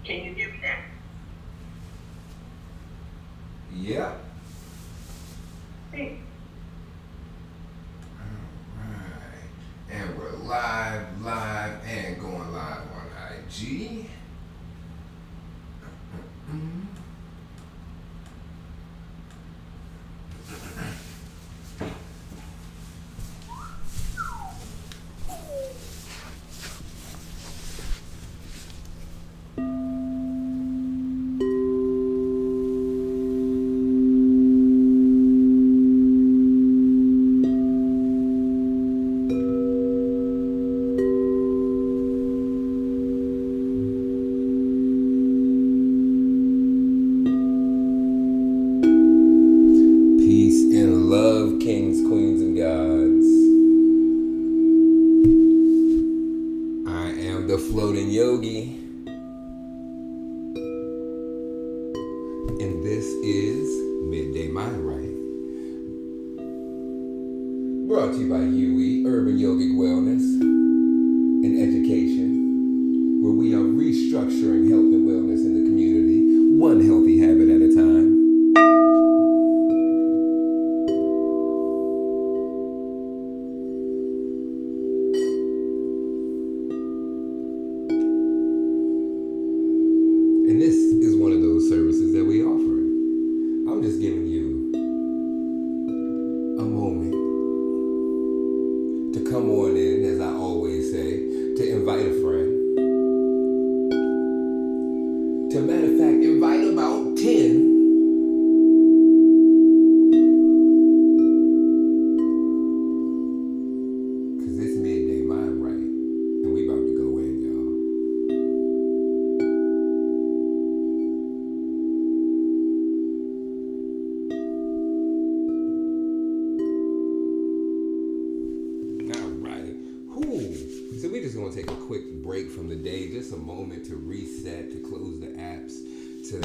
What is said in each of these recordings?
Can you hear me now? Yeah. Hey. Alright. And we're live, and going live on IG. Peace and love, kings, queens, and gods. I am the floating Yogi, and this is Midday Mind Right. Brought to you by UWE, Urban Yogic Wellness and Education, where we are restructuring health and wellness in the community, one healthy habit at a time. And this is one of those services that we offer. I'm just giving you a moment to come on in, as I always say, to invite a friend. To matter of fact, invite about 10. Because it's Midday Mind Right, and we about to go in, y'all. Alright. So we're just going to take a quick break from the day, just a moment to reset, to close the apps, to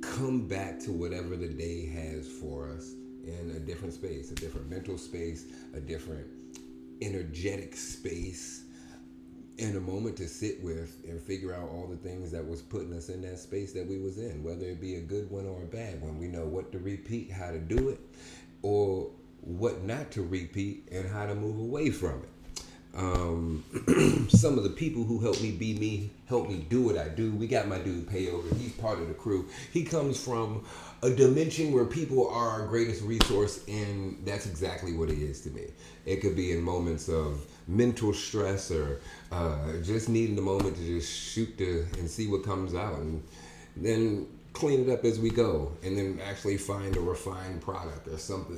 come back to whatever the day has for us in a different space, a different mental space, a different energetic space, and a moment to sit with and figure out all the things that was putting us in that space that we was in, whether it be a good one or a bad one. We know what to repeat, how to do it, or what not to repeat, and how to move away from it. Some of the people who help me be me, help me do what I do. We got my dude Payover. He's part of the crew. He comes from a dimension where people are our greatest resource, and that's exactly what it is to me. It could be in moments of mental stress or just needing a moment to just shoot and see what comes out, and then clean it up as we go, and then actually find a refined product or something,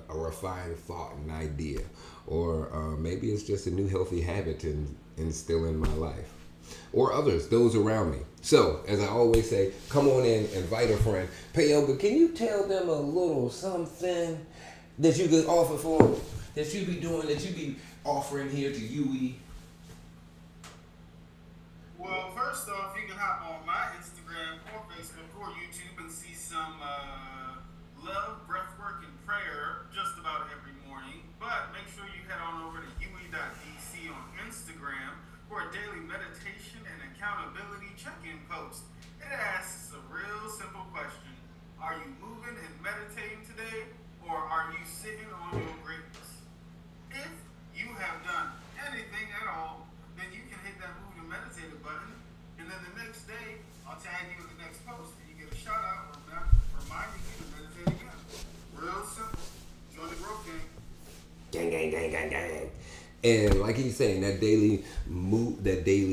a refined thought and idea, or maybe it's just a new healthy habit to instill in my life, or others, those around me. So, as I always say, come on in, invite a friend. Payoga, can you tell them a little something that you could offer for, that you be doing, that you be offering here to UE? Well, first off, you can hop on my Instagram or Facebook or YouTube and see some love, breathwork, and prayer just about every morning. But make sure you head on over to UYWE.DC on Instagram for a daily meditation and accountability check-in post. It asks a real simple question. Are you moving and meditating today, or are you sitting on your greatness? If you have done anything at all, then you can hit that move to meditate button, and then the next day I'll tag you in the next post, and you get a shout out reminding you to meditate again. Real simple. Join the growth gang. Gang. And like he's saying, that daily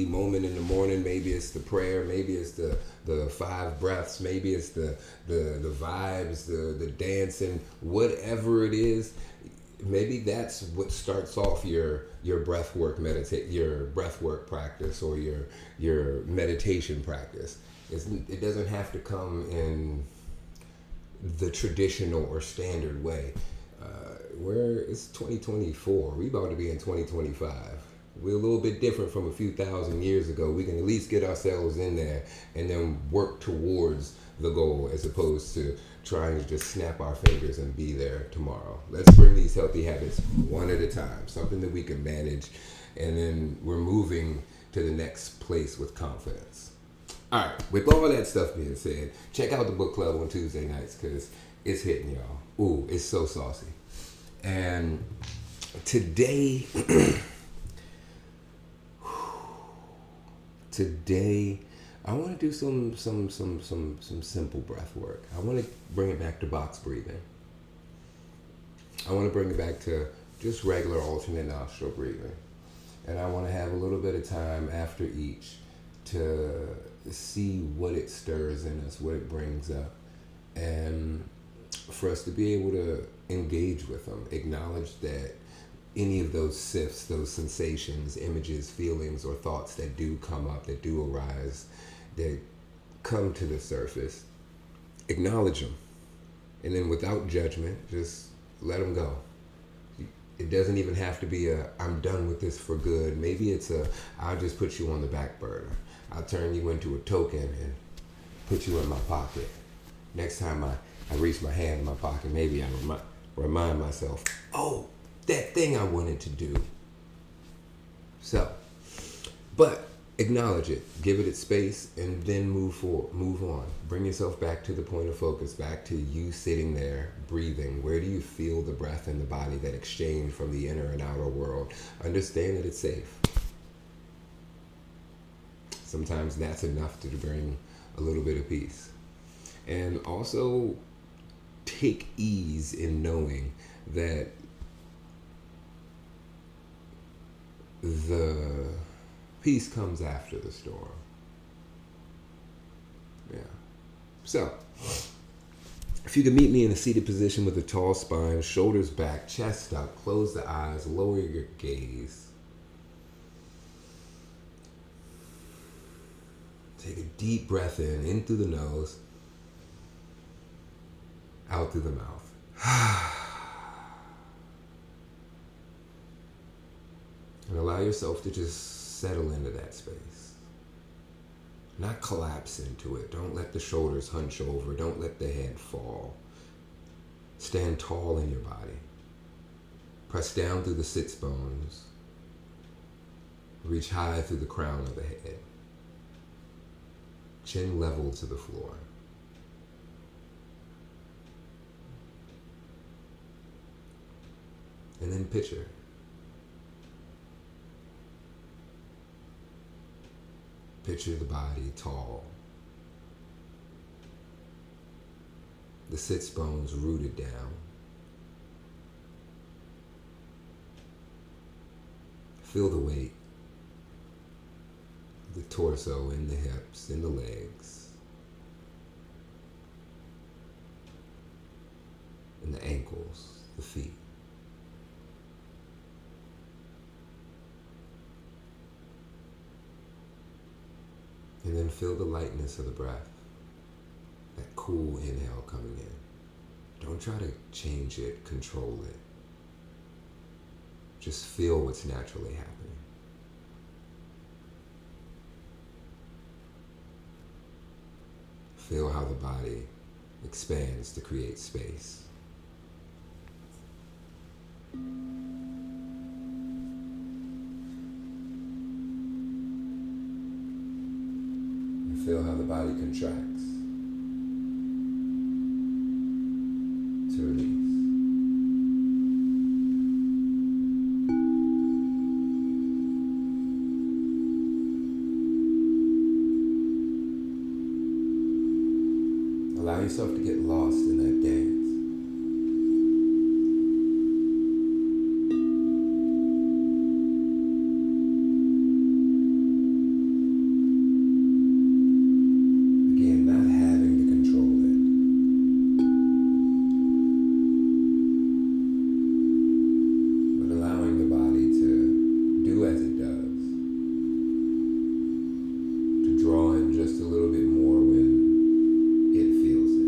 moment in the morning, maybe it's the prayer, maybe it's the 5 breaths, maybe it's the vibes, the dancing, whatever it is. Maybe that's what starts off your breathwork practice, or your meditation practice. It doesn't have to come in the traditional or standard way. Where it's 2024, we about to be in 2025. We're a little bit different from a few thousand years ago. We can at least get ourselves in there and then work towards the goal, as opposed to trying to just snap our fingers and be there tomorrow. Let's bring these healthy habits one at a time, something that we can manage, and then we're moving to the next place with confidence. All right, with all that stuff being said, check out the book club on Tuesday nights because it's hitting y'all. Ooh, it's so saucy. And today, I want to do some simple breath work. I want to bring it back to box breathing. I want to bring it back to just regular alternate nostril breathing. And I want to have a little bit of time after each to see what it stirs in us, what it brings up, and for us to be able to engage with them, acknowledge that any of those SIFTs, those sensations, images, feelings, or thoughts that do come up, that do arise, that come to the surface, acknowledge them. And then without judgment, just let them go. It doesn't even have to be a, I'm done with this for good. Maybe it's a, I'll just put you on the back burner. I'll turn you into a token and put you in my pocket. Next time I reach my hand in my pocket, maybe I remind myself, oh, that thing I wanted to do. So, but acknowledge it, give it its space, and then move forward, move on. Bring yourself back to the point of focus, back to you sitting there, breathing. Where do you feel the breath in the body, that exchange from the inner and outer world? Understand that it's safe. Sometimes that's enough to bring a little bit of peace. And also take ease in knowing that the peace comes after the storm. Yeah. So, if you can meet me in a seated position with a tall spine, shoulders back, chest up, close the eyes, lower your gaze. Take a deep breath in through the nose, out through the mouth. And allow yourself to just settle into that space. Not collapse into it. Don't let the shoulders hunch over. Don't let the head fall. Stand tall in your body. Press down through the sits bones. Reach high through the crown of the head. Chin level to the floor. And then picture. Picture the body tall. The sits bones rooted down. Feel the weight. The torso, in the hips, in the legs, in the ankles, the feet. And then feel the lightness of the breath, that cool inhale coming in. Don't try to change it, control it. Just feel what's naturally happening. Feel how the body expands to create space. And feel how the body contracts to release. Allow yourself to get lost in that dance. Again, not having to control it. But allowing the body to do as it does. To draw in just a little bit more when it feels it.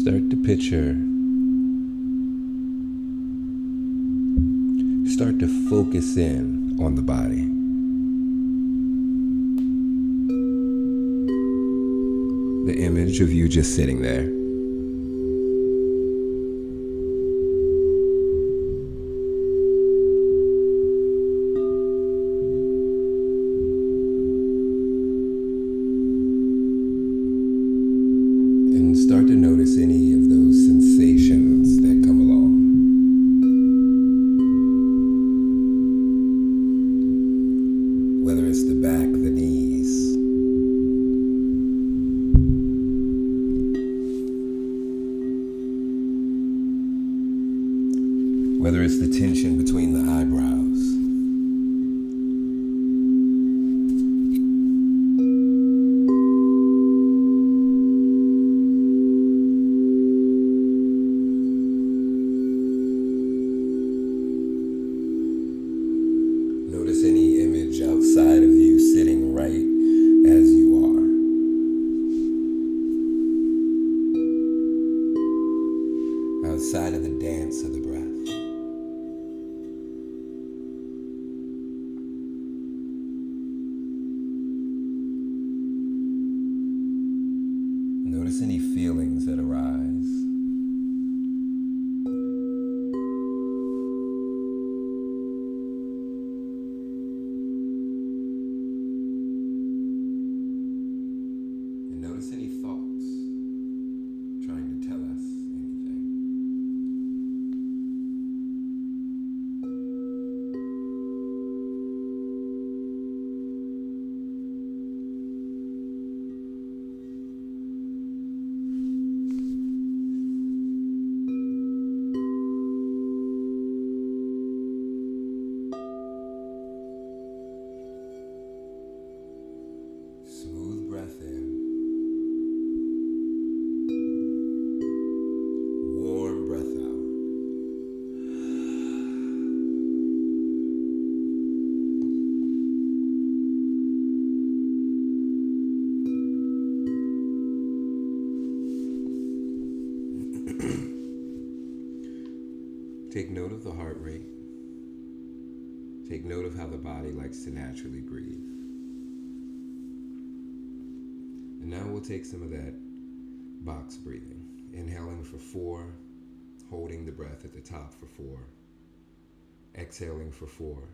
Start to picture. Start to focus in on the body. The image of you just sitting there. And start to notice any of those sensations that come along. Whether it's the back, the knees, whether it's the tension between the eyebrows. Notice any image outside of you sitting right as you are. Outside of the dance of the breath. Notice any feelings that arise. And notice any thoughts trying to tell us anything. Smooth breath in. Warm breath out. Take note of the heart rate. Take note of how the body likes to naturally breathe. And now we'll take some of that box breathing. Inhaling for 4, holding the breath at the top for 4, exhaling for 4,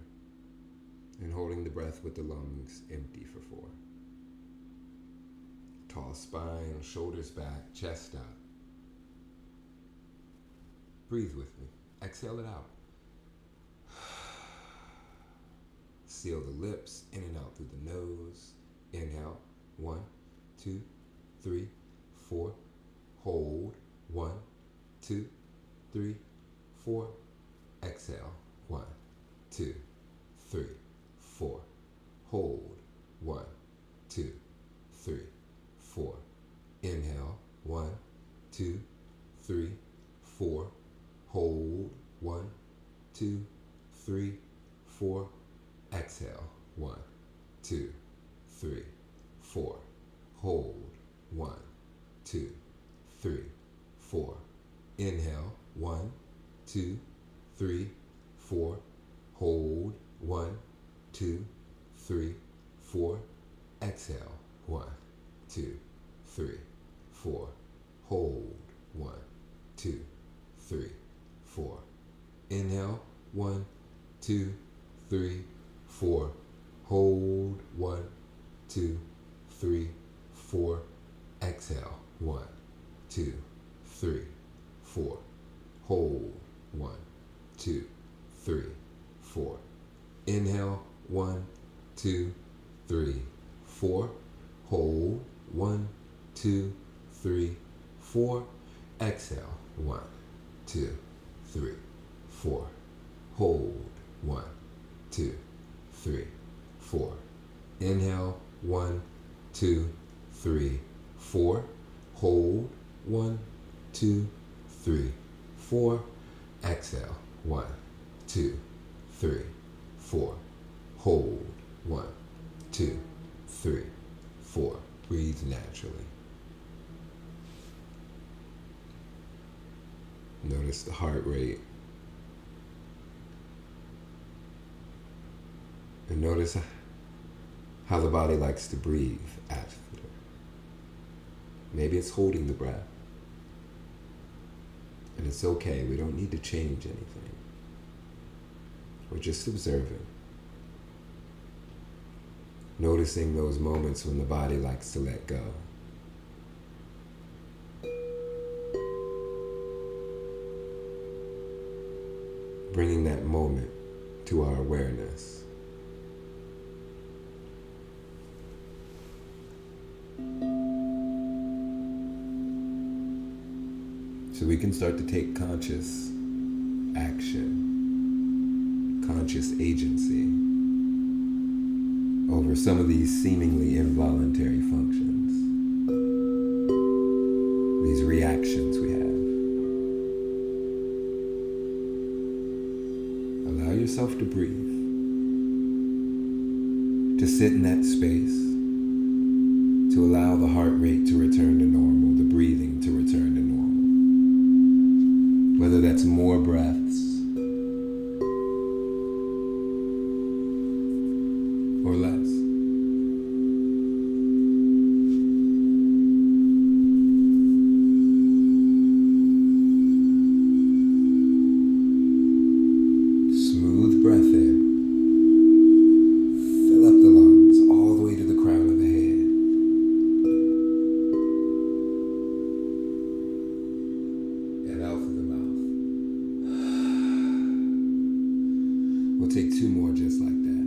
and holding the breath with the lungs empty for 4. Tall spine, shoulders back, chest up. Breathe with me. Exhale it out. Seal the lips, in and out through the nose. Inhale, 1, 2, 3, 4. Hold, 1, 2, 3, 4. Exhale, 1, 2, 3, 4. Hold, 1, 2, 3, 4. Inhale, 1, 2, 3, 4. Hold, 1, 2, 3, 4. Exhale, 1, 2, 3, 4. Hold, 1, 2, 3, 4. Inhale, 1, 2, 3, 4. Hold, 1, 2, 3, 4. Exhale, 1, 2, 3, 4. Hold, 1, 2, 3, 4. Inhale, 1, 2, 3, 4. Hold, 1, 2, 3, 4. Exhale, 1, 2, 3, 4. Hold, 1, 2, 3, 4. Inhale, 1, 2, 3, 4. Hold, 1, 2, 3, 4. Exhale, 1, 2, 3, 4. Hold, 1, 2, 3, 4. Inhale, 1, 2, 3, 4. Hold, 1, 2, 3, 4. Exhale, 1, 2, 3, 4. Hold, 1, 2, 3, 4. Breathe naturally. Notice the heart rate. And notice how the body likes to breathe after. Maybe it's holding the breath. And it's okay. We don't need to change anything. We're just observing. Noticing those moments when the body likes to let go. Bringing that moment to our awareness. So we can start to take conscious action, conscious agency over some of these seemingly involuntary functions, these reactions we have. Allow yourself to breathe, to sit in that space, to allow the heart rate to return to normal, the breathing to return to normal. Whether that's more breaths or less. Smooth breath in. Fill up the lungs all the way to the crown of the head. And out through the mouth. We'll take two more just like that.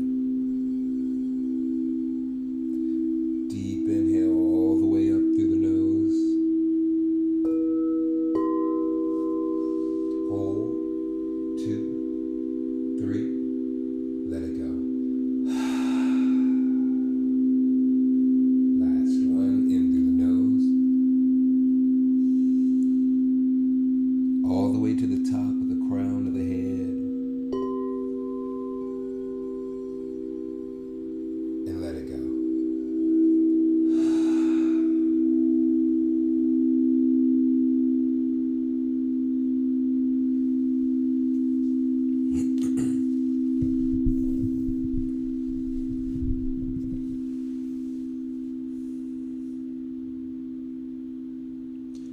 Deep inhale all the way up through the nose. Hold. 2, 3. Let it go. Last one. In through the nose. All the way to the top of the crown of the head. And let it go.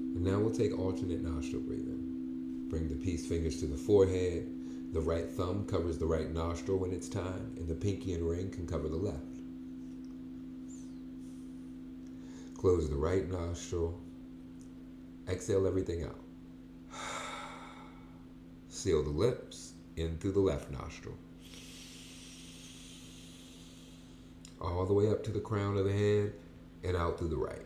And now we'll take alternate nostril breathing. Bring the peace fingers to the forehead. The right thumb covers the right nostril when it's time, and the pinky and ring can cover the left. Close the right nostril. Exhale everything out. Seal the lips in through the left nostril. All the way up to the crown of the head and out through the right.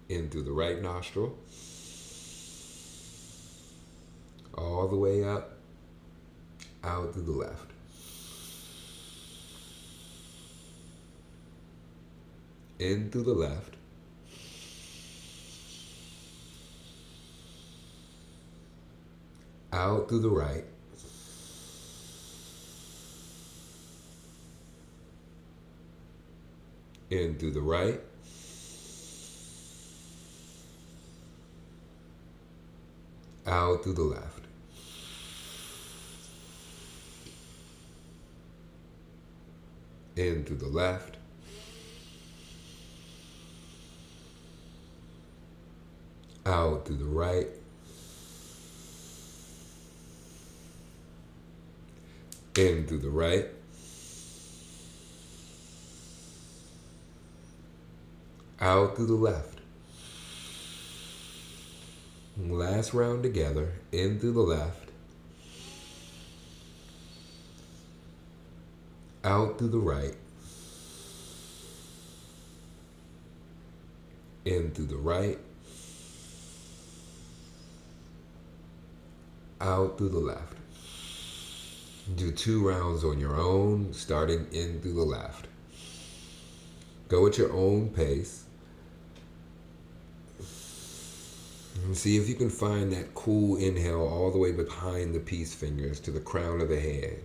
In through the right nostril. All the way up, out through the left. In through the left. Out through the right. In through the right. Out through the left. In through the left. Out through the right. In through the right. Out through the left. Last round together, in through the left, out through the right, in through the right, out through the left. Do 2 rounds on your own, starting in through the left. Go at your own pace. And see if you can find that cool inhale all the way behind the peace fingers to the crown of the head.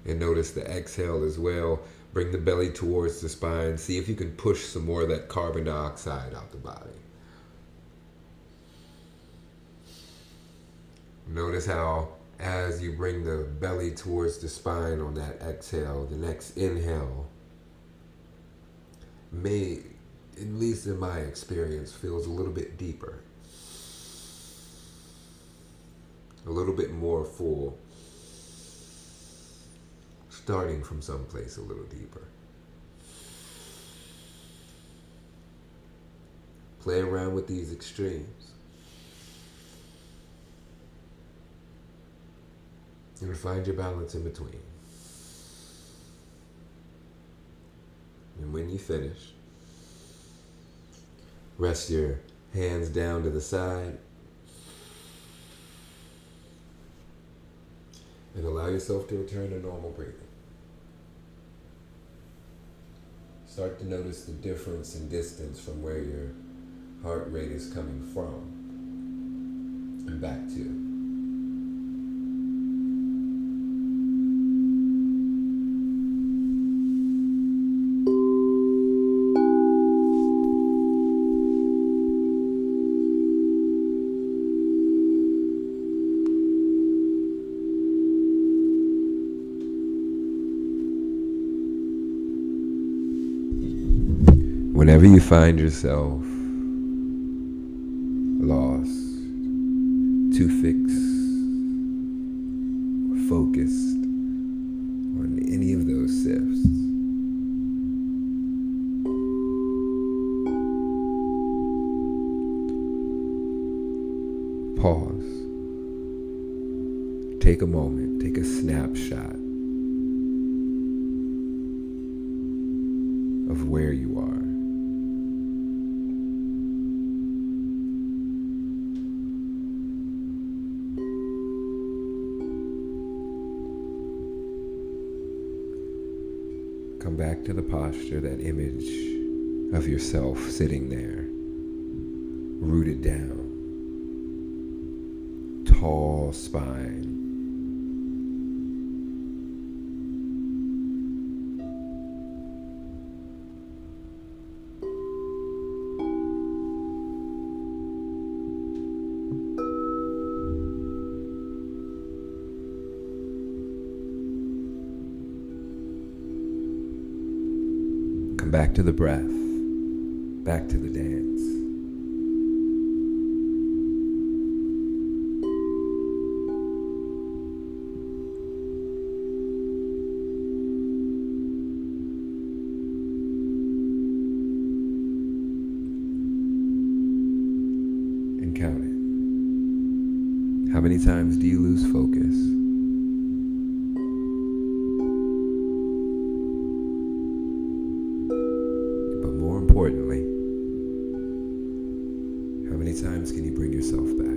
And notice the exhale as well. Bring the belly towards the spine. See if you can push some more of that carbon dioxide out the body. Notice how as you bring the belly towards the spine on that exhale, the next inhale may, at least in my experience, feels a little bit deeper. A little bit more full. Starting from someplace a little deeper. Play around with these extremes. And find your balance in between. And when you finish, rest your hands down to the side and allow yourself to return to normal breathing. Start to notice the difference in distance from where your heart rate is coming from and back to. Whenever you find yourself lost, too fixed, or focused on any of those SIFTs, pause. Take a moment, take a snapshot of where you are. Come back to the posture, that image of yourself sitting there, rooted down, tall spine. Back to the breath, back to the dance. And count it. How many times do you lose focus? Importantly, how many times can you bring yourself back?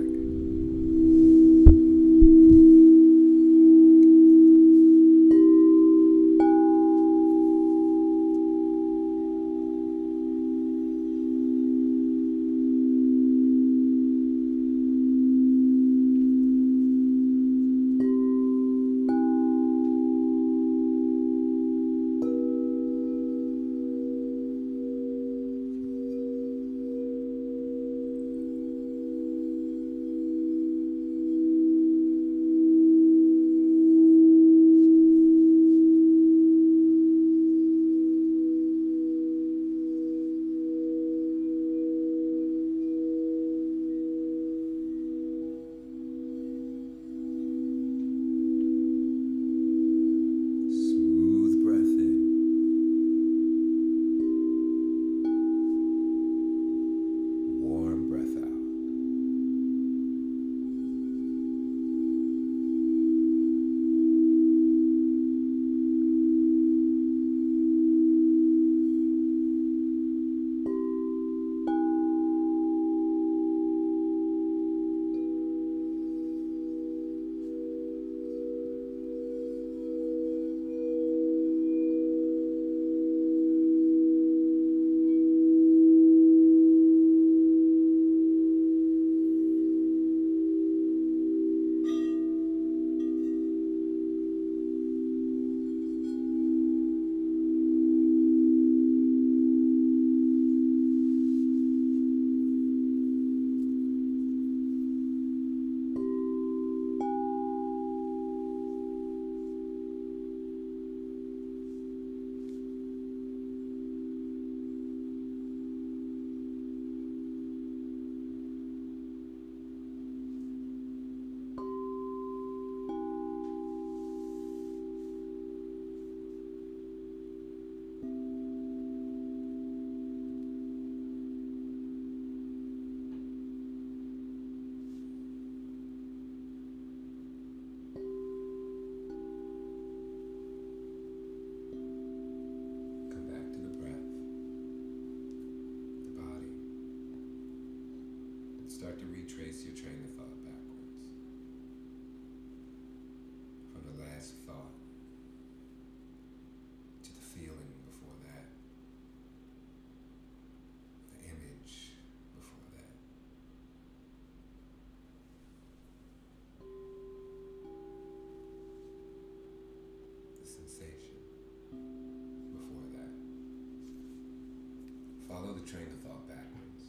move train of thought backwards.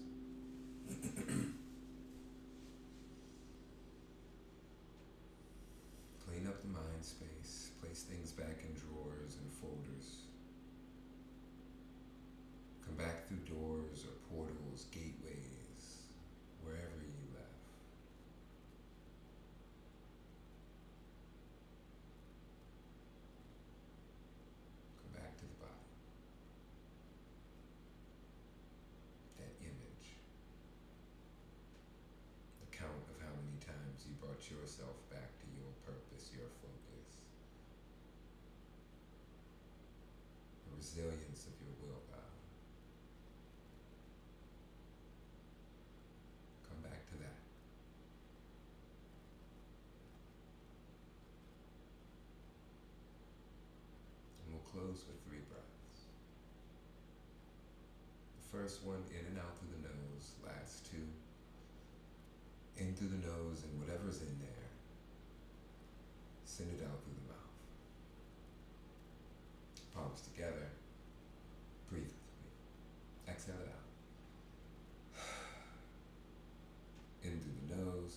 Clean up the mind space. Place things back in drawers and folders. Come back through doors or portals, gateways, wherever you left. Come back to the body. That image. The count of how many times you brought yourself back to your purpose, your focus. The resilience of your willpower. Come back to that. And we'll close with 3 breaths. The first one in and out through the nose, last 2 in through the nose, and whatever's in there, send it out through the mouth. Palms together. Breathe with me. Exhale it out. In through the nose.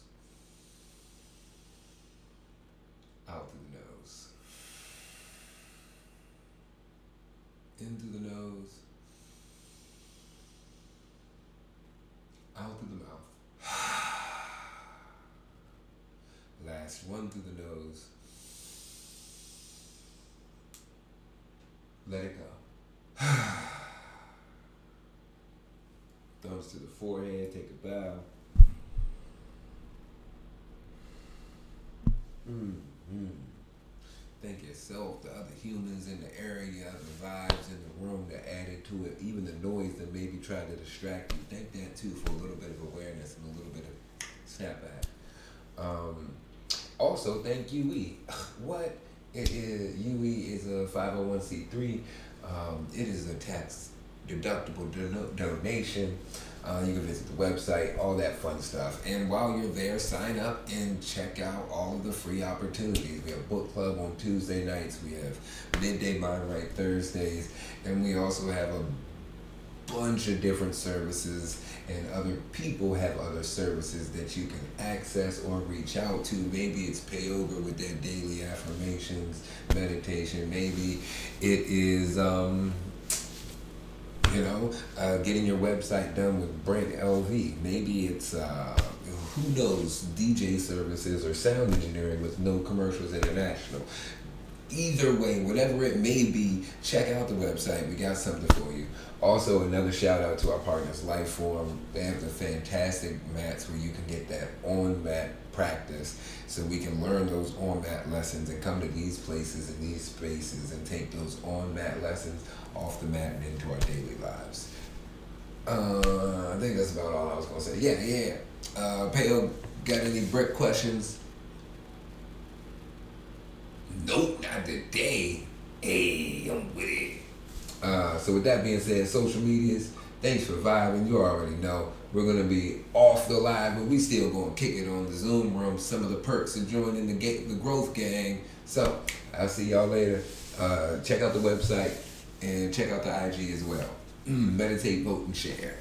Out through the nose. In through the nose. Out through the mouth. Last one through the nose. Let it go. Thumbs to the forehead, take a bow. Thank yourself, the other humans in the area, the vibes in the room that added to it, even the noise that maybe tried to distract you. Thank that too for a little bit of awareness and a little bit of snapback. Also, thank UWE. What? It is, UWE is a 501c3. It is a tax deductible donation. You can visit the website, all that fun stuff. And while you're there, sign up and check out all of the free opportunities. We have book club on Tuesday nights. We have midday mind right Thursdays. And we also have a bunch of different services, and other people have other services that you can access or reach out to. Maybe it's yoga with their daily affirmations, meditation. Maybe it is getting your website done with Brent LV. Maybe it's who knows, DJ services or sound engineering with No Commercials International. Either way, whatever it may be, check out the website. We got something for you. Also, another shout out to our partners, Lifeform. They have the fantastic mats where you can get that on-mat practice, so we can learn those on-mat lessons and come to these places and these spaces and take those on-mat lessons off the mat and into our daily lives. I think that's about all I was going to say. Yeah. Peo, got any brick questions? Nope, not today. Hey, I'm with it. So with that being said, social medias, thanks for vibing. You already know we're going to be off the live, but we still going to kick it on the Zoom room. Some of the perks of joining the growth gang. So I'll see y'all later. Check out the website and check out the IG as well. Meditate, vote, and share.